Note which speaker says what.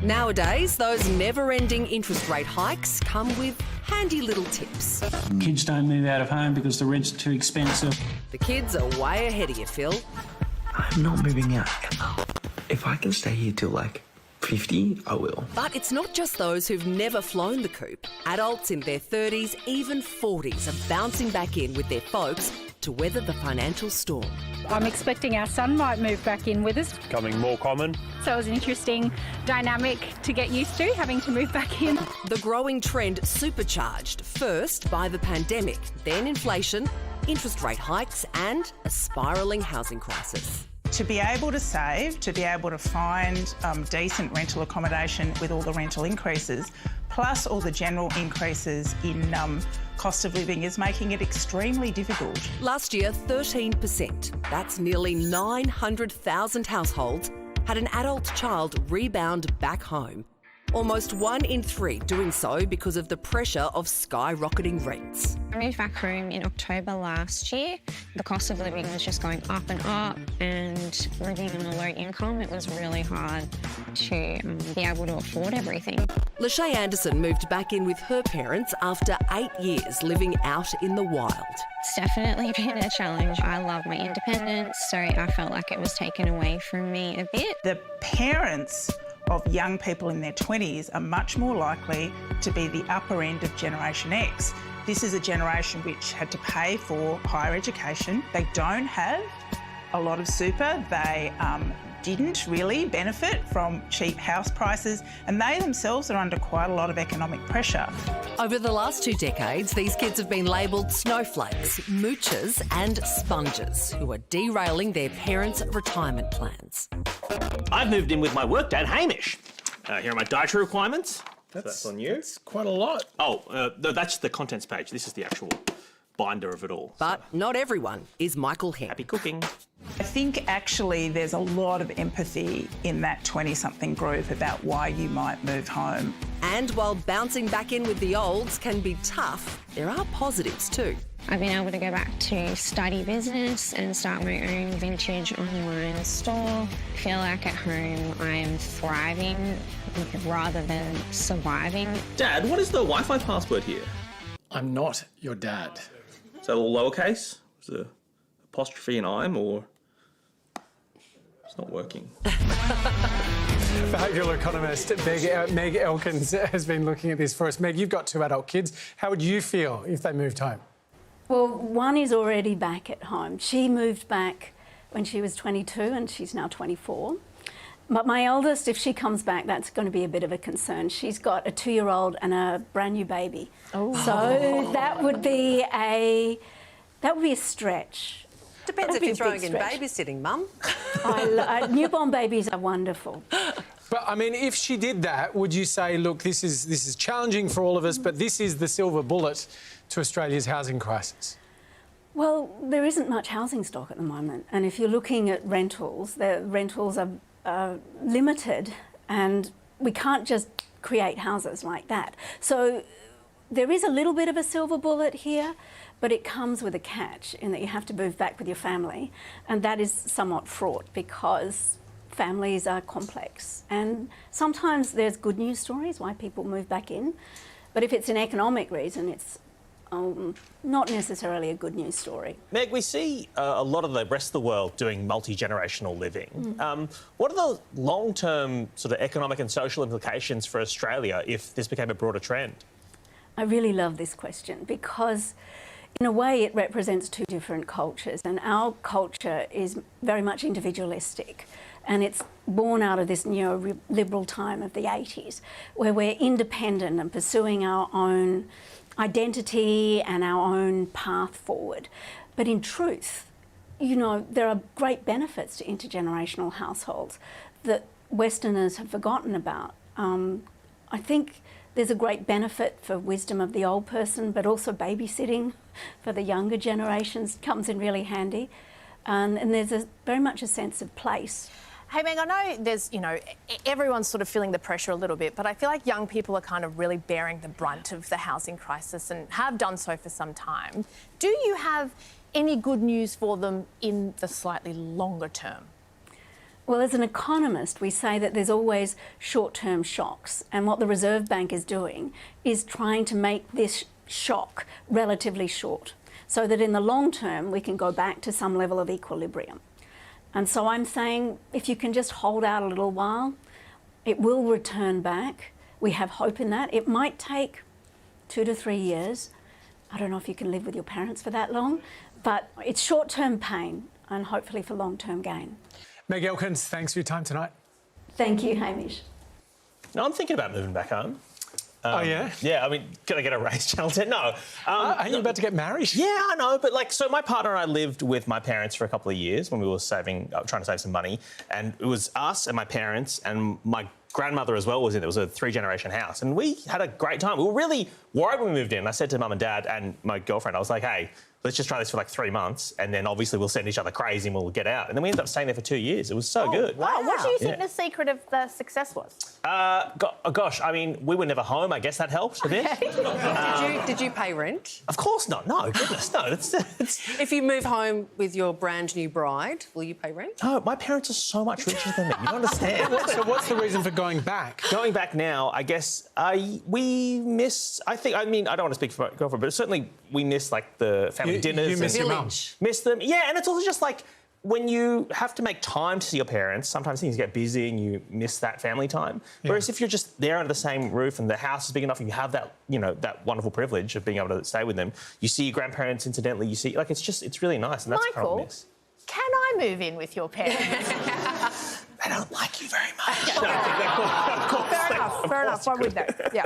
Speaker 1: Nowadays, those never-ending interest rate hikes come with handy little tips.
Speaker 2: Kids don't move out of home because the rent's too expensive.
Speaker 1: The kids are way ahead of you, Phil.
Speaker 3: I'm not moving out. If I can stay here till like 50, I will.
Speaker 1: But it's not just those who've never flown the coop. Adults in their 30s, even 40s, are bouncing back in with their folks to weather the financial storm.
Speaker 4: I'm expecting our son might move back in with us.
Speaker 5: Becoming more common.
Speaker 4: So it was an interesting dynamic to get used to, having to move back in.
Speaker 1: The growing trend supercharged, first by the pandemic, then inflation, interest rate hikes and a spiralling housing crisis.
Speaker 6: To be able to save, to be able to find decent rental accommodation with all the rental increases, plus all the general increases in cost of living is making it extremely difficult.
Speaker 1: Last year, 13%, that's nearly 900,000 households, had an adult child rebound back home. Almost 1 in 3 doing so because of the pressure of skyrocketing rents.
Speaker 7: I moved back home in October last year. The cost of living was just going up and up, and living on a low income, it was really hard to be able to afford everything.
Speaker 1: Lachey Anderson moved back in with her parents after 8 years living out in the wild.
Speaker 7: It's definitely been a challenge. I love my independence, so I felt like it was taken away from me a bit.
Speaker 6: The parents of young people in their 20s are much more likely to be the upper end of Generation X. This is a generation which had to pay for higher education. They don't have a lot of super. They didn't really benefit from cheap house prices, and they themselves are under quite a lot of economic pressure.
Speaker 1: Over the last 2 decades, these kids have been labelled snowflakes, moochers and sponges who are derailing their parents' retirement plans.
Speaker 8: I've moved in with my work dad, Hamish. Here are my dietary requirements. That's on you.
Speaker 5: That's quite a lot.
Speaker 8: Oh, no, that's the contents page. This is the actual binder of it all.
Speaker 1: But not everyone is Michael Henn.
Speaker 8: Happy cooking.
Speaker 6: I think actually there's a lot of empathy in that 20-something group about why you might move home.
Speaker 1: And while bouncing back in with the olds can be tough, there are positives too.
Speaker 7: I've been able to go back to study business and start my own vintage online store. I feel like at home I am thriving rather than surviving.
Speaker 8: Dad, what is the Wi-Fi password here?
Speaker 5: I'm not your dad.
Speaker 8: Is that all lowercase? Is it apostrophe and I'm, or it's not working?
Speaker 9: Behavioural economist Meg Elkins has been looking at this for us. Meg, you've got 2 adult kids. How would you feel if they moved home?
Speaker 10: Well, one is already back at home. She moved back when she was 22 and she's now 24. But my eldest, if she comes back, that's going to be a bit of a concern. She's got a 2-year-old and a brand new baby. Oh. So that would be a stretch.
Speaker 1: Depends if you're throwing in babysitting, Mum.
Speaker 10: Newborn babies are wonderful.
Speaker 9: But, I mean, if she did that, would you say, look, this is challenging for all of us, but this is the silver bullet to Australia's housing crisis?
Speaker 10: Well, there isn't much housing stock at the moment. And if you're looking at rentals, the rentals are limited, and we can't just create houses like that. So there is a little bit of a silver bullet here, but it comes with a catch in that you have to move back with your family, and that is somewhat fraught because families are complex. And sometimes there's good news stories why people move back in, but if it's an economic reason, it's not necessarily a good news story.
Speaker 8: Meg, we see a lot of the rest of the world doing multi-generational living. What are the long-term sort of economic and social implications for Australia if this became a broader trend?
Speaker 10: I really love this question because in a way it represents 2 different cultures, and our culture is very much individualistic, and it's born out of this neoliberal time of the 80s where we're independent and pursuing our own identity and our own path forward. But in truth, you know, there are great benefits to intergenerational households that Westerners have forgotten about. I think there's a great benefit for wisdom of the old person, but also babysitting for the younger generations comes in really handy. And there's very much a sense of place.
Speaker 11: Hey, Meg, I know there's, everyone's sort of feeling the pressure a little bit, but I feel like young people are kind of really bearing the brunt of the housing crisis and have done so for some time. Do you have any good news for them in the slightly longer term?
Speaker 10: Well, as an economist, we say that there's always short-term shocks, and what the Reserve Bank is doing is trying to make this shock relatively short, so that in the long term we can go back to some level of equilibrium. And so I'm saying if you can just hold out a little while, it will return back. We have hope in that. It might take 2 to 3 years. I don't know if you can live with your parents for that long, but it's short-term pain and hopefully for long-term gain.
Speaker 9: Meg Elkins, thanks for your time tonight.
Speaker 10: Thank you, Hamish.
Speaker 8: No, I'm thinking about moving back home.
Speaker 9: Oh, yeah?
Speaker 8: Yeah, I mean, can I get a raise, Channel 10? No.
Speaker 9: Aren't you about to get married?
Speaker 8: Yeah, I know, but so my partner and I lived with my parents for a couple of years when we were trying to save some money, and it was us and my parents and my grandmother as well was in it. It was a 3-generation house, and we had a great time. We were really worried when we moved in. I said to Mum and Dad and my girlfriend, I was like, hey, let's just try this for like 3 months, and then obviously we'll send each other crazy and we'll get out. And then we ended up staying there for 2 years. It was so good.
Speaker 11: Wow. What do you think the secret of the success was?
Speaker 8: Gosh, I mean, we were never home. I guess that helped a bit.
Speaker 12: Did you pay rent?
Speaker 8: Of course not. No, goodness, no.
Speaker 12: If you move home with your brand new bride, will you pay rent?
Speaker 8: No, my parents are so much richer than me. You don't understand.
Speaker 9: So what's the reason for going back?
Speaker 8: Going back now, I guess we miss. I don't want to speak for my girlfriend, but certainly we miss like the family dinners.
Speaker 9: You miss your mum.
Speaker 8: Miss them. Yeah, and it's also just like when you have to make time to see your parents, sometimes things get busy and you miss that family time. Yeah. Whereas if you're just there under the same roof and the house is big enough and you have that, that wonderful privilege of being able to stay with them, you see your grandparents incidentally, you see, it's really nice, and that's
Speaker 11: Michael,
Speaker 8: kind of miss.
Speaker 11: Can I move in with your parents?
Speaker 8: They don't like you very much.
Speaker 11: Fair enough. Why would they? Yeah.